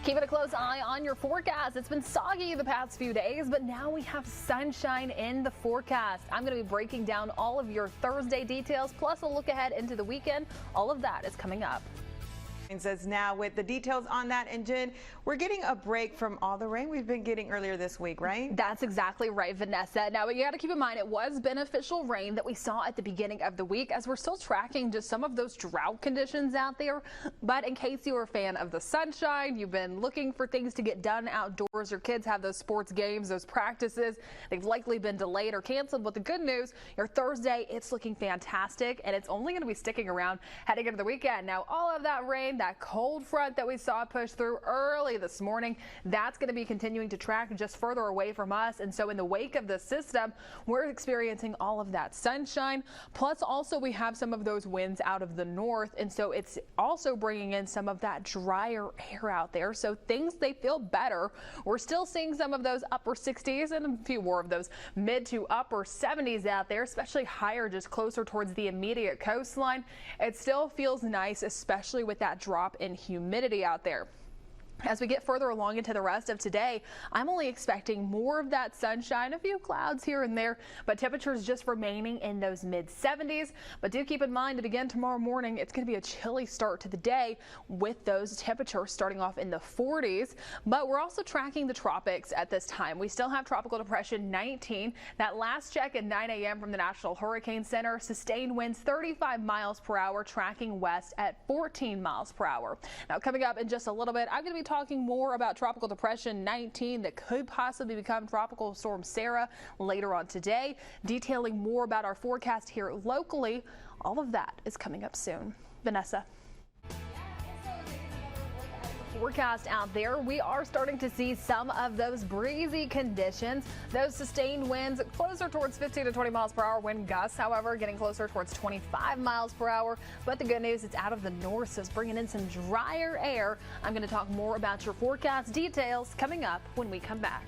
Keeping a close eye on your forecast. It's been soggy the past few days, but now we have sunshine in the forecast. I'm going to be breaking down all of your Thursday details, plus a look ahead into the weekend. All of that is coming up. Says now with the details on that, and Jen, we're getting a break from all the rain we've been getting earlier this week, right? That's exactly right, Vanessa. Now, you got to keep in mind it was beneficial rain that we saw at the beginning of the week, as we're still tracking just some of those drought conditions out there. But in case you're a fan of the sunshine, you've been looking for things to get done outdoors, your kids have those sports games, those practices, they've likely been delayed or canceled. But the good news, your Thursday, it's looking fantastic, and it's only going to be sticking around heading into the weekend. Now, all of that rain, that cold front that we saw push through early this morning, that's going to be continuing to track just further away from us. And so in the wake of the system, we're experiencing all of that sunshine. Plus also we have some of those winds out of the north. And so it's also bringing in some of that drier air out there. So things, they feel better. We're still seeing some of those upper 60s and a few more of those mid to upper 70s out there, especially higher just closer towards the immediate coastline. It still feels nice, especially with that drop in humidity out there. As we get further along into the rest of today, I'm only expecting more of that sunshine, a few clouds here and there, but temperatures just remaining in those mid 70s. But do keep in mind that again tomorrow morning, it's going to be a chilly start to the day with those temperatures starting off in the 40s. But we're also tracking the tropics at this time. We still have Tropical Depression 19. That last check at 9 a.m. from the National Hurricane Center, sustained winds 35 miles per hour, tracking west at 14 miles per hour. Now coming up in just a little bit, I'm going to be talking more about Tropical Depression 19 that could possibly become Tropical Storm Sarah later on today, detailing more about our forecast here locally. All of that is coming up soon. Vanessa. Forecast out there, we are starting to see some of those breezy conditions, those sustained winds closer towards 15 to 20 miles per hour. Wind gusts, however, getting closer towards 25 miles per hour. But the good news, it's out of the north, so it's bringing in some drier air. I'm going to talk more about your forecast details coming up when we come back.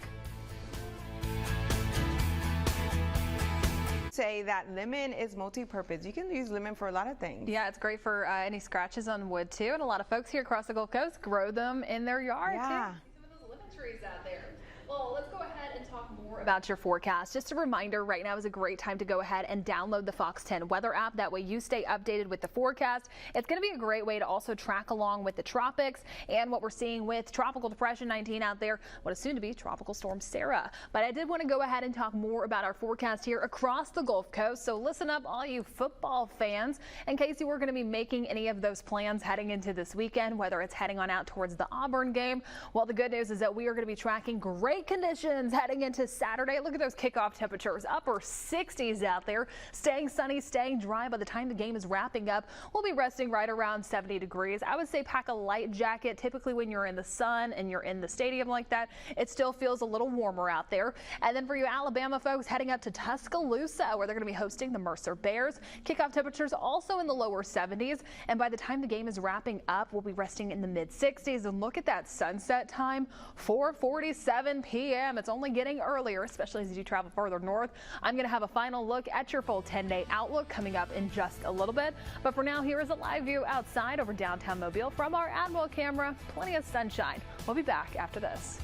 Say that lemon is multi-purpose. You can use lemon for a lot of things. Yeah, it's great for any scratches on wood too, and a lot of folks here across the Gulf Coast grow them in their yard too. Some of those lemon trees out there. Well, let's go ahead and talk more about your forecast. Just a reminder, right now is a great time to go ahead and download the Fox 10 weather app. That way you stay updated with the forecast. It's going to be a great way to also track along with the tropics and what we're seeing with Tropical Depression 19 out there, what is soon to be Tropical Storm Sarah. But I did want to go ahead and talk more about our forecast here across the Gulf Coast. So listen up, all you football fans, in case you were going to be making any of those plans heading into this weekend, whether it's heading on out towards the Auburn game. Well, the good news is that we are going to be tracking great conditions heading into Saturday. Look at those kickoff temperatures, upper 60s out there, staying sunny, staying dry. By the time the game is wrapping up, we'll be resting right around 70 degrees. I would say pack a light jacket. Typically when you're in the sun and you're in the stadium like that, it still feels a little warmer out there. And then for you Alabama folks heading up to Tuscaloosa, where they're going to be hosting the Mercer Bears, kickoff temperatures also in the lower 70s. And by the time the game is wrapping up, we'll be resting in the mid 60s. And look at that sunset time, 4:47 p.m. It's only getting earlier, especially as you travel further north. I'm going to have a final look at your full 10-day outlook coming up in just a little bit. But for now, here is a live view outside over downtown Mobile from our Admiral camera. Plenty of sunshine. We'll be back after this.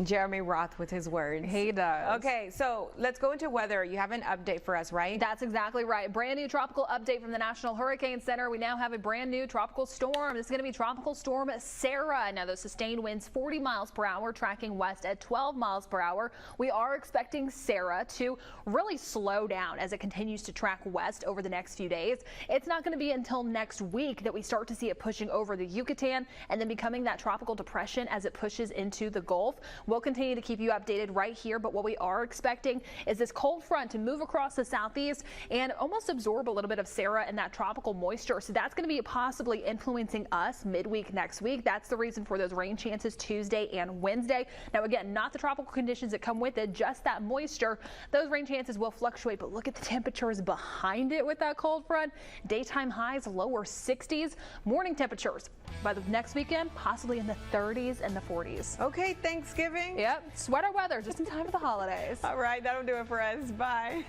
Jeremy Roth with his words. He does. Okay, so let's go into weather. You have an update for us, right? That's exactly right. Brand new tropical update from the National Hurricane Center. We now have a brand new tropical storm. This is going to be Tropical Storm Sarah. Now those sustained winds 40 miles per hour, tracking west at 12 miles per hour. We are expecting Sarah to really slow down as it continues to track west over the next few days. It's not going to be until next week that we start to see it pushing over the Yucatan and then becoming that tropical depression as it pushes into the Gulf. We'll continue to keep you updated right here, but what we are expecting is this cold front to move across the southeast and almost absorb a little bit of Sarah and that tropical moisture. So that's going to be possibly influencing us midweek next week. That's the reason for those rain chances Tuesday and Wednesday. Now again, not the tropical conditions that come with it, just that moisture. Those rain chances will fluctuate, but look at the temperatures behind it with that cold front. Daytime highs lower 60s, morning temperatures by the next weekend possibly in the 30s and the 40s. Okay, Thanksgiving. Yep, sweater weather just in time for the holidays. All right, that'll do it for us. Bye.